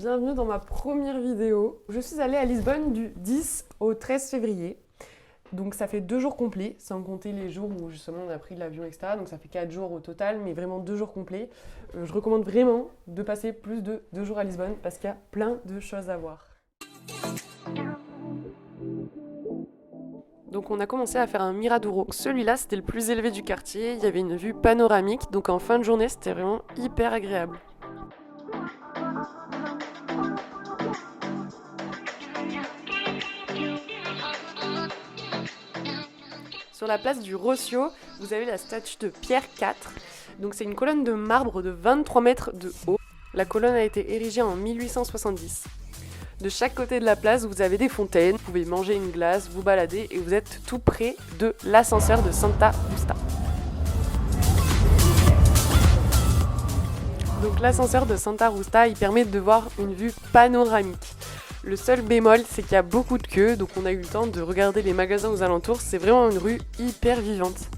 Bienvenue dans ma première vidéo. Je suis allée à Lisbonne du 10 au 13 février. Donc ça fait 2 jours complets, sans compter les jours où justement on a pris l'avion, etc. Donc ça fait 4 jours au total, mais vraiment 2 jours complets. Je recommande vraiment de passer plus de 2 jours à Lisbonne parce qu'il y a plein de choses à voir. Donc on a commencé à faire un Miradouro. Celui-là c'était le plus élevé du quartier, il y avait une vue panoramique, donc en fin de journée c'était vraiment hyper agréable. Sur la place du Rocio, vous avez la statue de Pierre IV. Donc c'est une colonne de marbre de 23 mètres de haut. La colonne a été érigée en 1870. De chaque côté de la place, vous avez des fontaines, vous pouvez manger une glace, vous balader et vous êtes tout près de l'ascenseur de Santa Justa. Donc l'ascenseur de Santa Justa, il permet de voir une vue panoramique. Le seul bémol, c'est qu'il y a beaucoup de queues, donc on a eu le temps de regarder les magasins aux alentours. C'est vraiment une rue hyper vivante.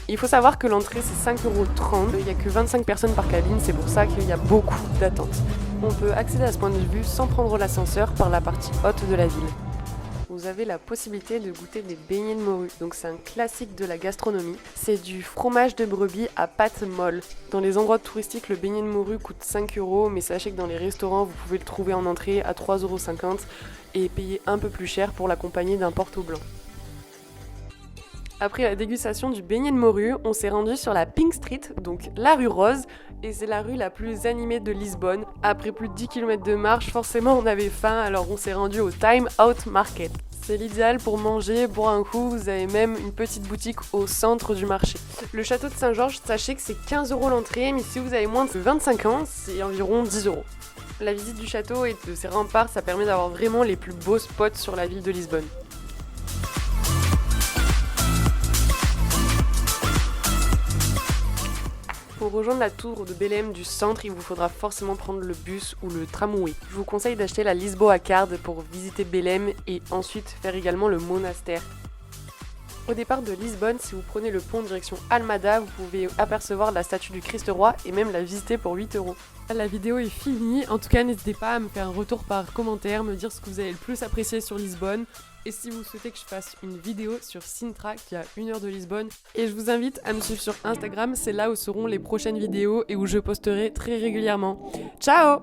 Il faut savoir que l'entrée c'est 5,30 €, il n'y a que 25 personnes par cabine, c'est pour ça qu'il y a beaucoup d'attentes. On peut accéder à ce point de vue sans prendre l'ascenseur par la partie haute de la ville. Vous avez la possibilité de goûter des beignets de morue, donc c'est un classique de la gastronomie. C'est du fromage de brebis à pâte molle. Dans les endroits touristiques, le beignet de morue coûte 5 €, mais sachez que dans les restaurants, vous pouvez le trouver en entrée à 3,50 € et payer un peu plus cher pour l'accompagner d'un porto blanc. Après la dégustation du beignet de morue, on s'est rendu sur la Pink Street, donc la rue Rose, et c'est la rue la plus animée de Lisbonne. Après plus de 10 km de marche, forcément on avait faim, alors on s'est rendu au Time Out Market. C'est l'idéal pour manger, boire un coup, vous avez même une petite boutique au centre du marché. Le château de Saint-Georges, sachez que c'est 15 € l'entrée, mais si vous avez moins de 25 ans, c'est environ 10 €. La visite du château et de ses remparts, ça permet d'avoir vraiment les plus beaux spots sur la ville de Lisbonne. Pour rejoindre la tour de Belém du centre, il vous faudra forcément prendre le bus ou le tramway. Je vous conseille d'acheter la Lisboa Card pour visiter Belém et ensuite faire également le monastère. Au départ de Lisbonne, si vous prenez le pont direction Almada, vous pouvez apercevoir la statue du Christ roi et même la visiter pour 8 €. La vidéo est finie, en tout cas n'hésitez pas à me faire un retour par commentaire, me dire ce que vous avez le plus apprécié sur Lisbonne. Et si vous souhaitez que je fasse une vidéo sur Sintra qui a 1 heure de Lisbonne. Et je vous invite à me suivre sur Instagram, c'est là où seront les prochaines vidéos et où je posterai très régulièrement. Ciao!